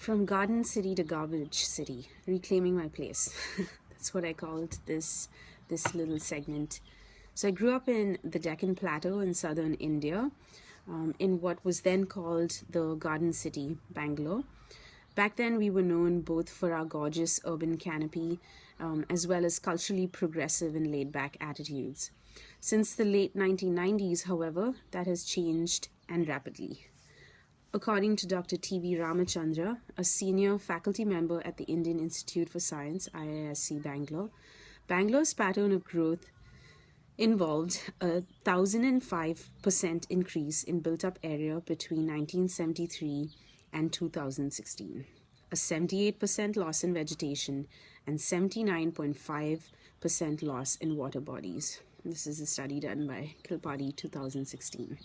From garden city to garbage city, reclaiming my place. That's what I called this little segment. So I grew up in the Deccan Plateau in southern India, in what was then called the Garden City, Bangalore. Back then, we were known both for our gorgeous urban canopy, as well as culturally progressive and laid-back attitudes. Since the late 1990s, however, that has changed, and rapidly. According to Dr. T.V. Ramachandra, a senior faculty member at the Indian Institute for Science, IISc Bangalore, Bangalore's pattern of growth involved a 1,005% increase in built-up area between 1973 and 2016, a 78% loss in vegetation, and 79.5% loss in water bodies. This is a study done by Kilpadi 2016.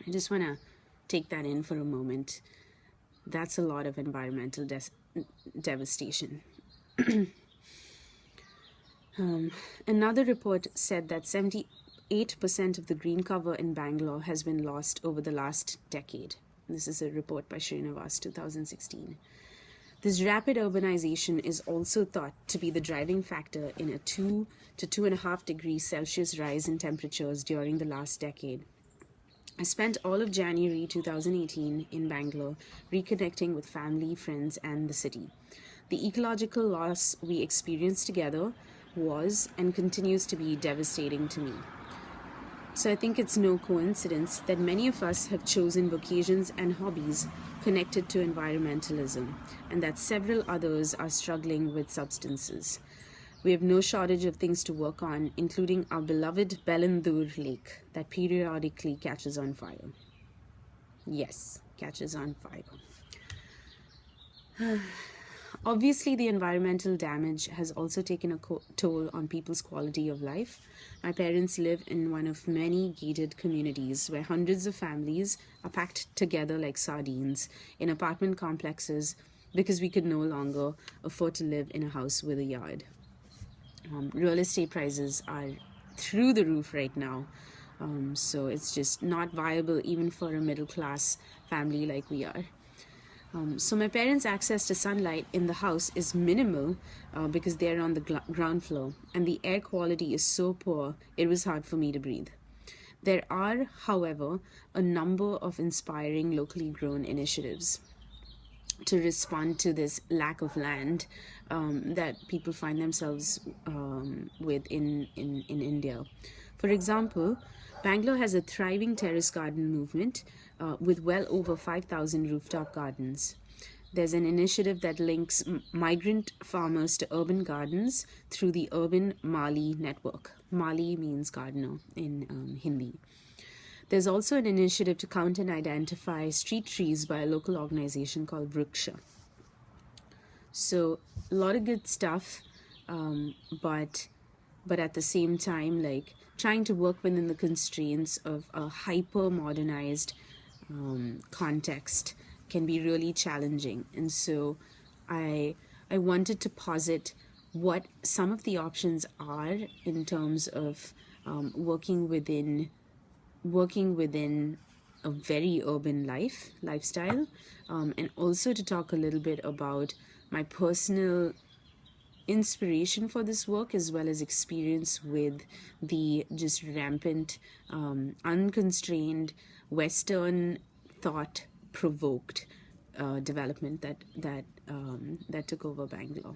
I just want to take that in for a moment. That's a lot of environmental devastation. Another report said that 78% of the green cover in Bangalore has been lost over the last decade. This is a report by Srinivas, 2016. This rapid urbanization is also thought to be the driving factor in a 2 to 2.5 degrees Celsius rise in temperatures during the last decade. I spent all of January 2018 in Bangalore, reconnecting with family, friends, and the city. The ecological loss we experienced together was and continues to be devastating to me. So I think it's no coincidence that many of us have chosen vocations and hobbies connected to environmentalism, and that several others are struggling with substances. We have no shortage of things to work on, including our beloved Bellandur Lake that periodically catches on fire. Yes, catches on fire. Obviously, the environmental damage has also taken a toll on people's quality of life. My parents live in one of many gated communities where hundreds of families are packed together like sardines in apartment complexes because we could no longer afford to live in a house with a yard. Real estate prices are through the roof right now, so it's just not viable even for a middle-class family like we are. So my parents' access to sunlight in the house is minimal because they're on the ground floor, and the air quality is so poor it was hard for me to breathe. There are, however, a number of inspiring locally grown initiatives to respond to this lack of land that people find themselves with in India. For example, Bangalore has a thriving terrace garden movement with well over 5,000 rooftop gardens. There's an initiative that links migrant farmers to urban gardens through the Urban Mali Network. Mali means gardener in Hindi. There's also an initiative to count and identify street trees by a local organization called Vriksha. So a lot of good stuff, but at the same time, like trying to work within the constraints of a hyper-modernized context can be really challenging. And so I wanted to posit what some of the options are in terms of working within a very urban lifestyle, and also to talk a little bit about my personal inspiration for this work as well as experience with the just rampant, unconstrained, Western thought-provoked development that took over Bangalore.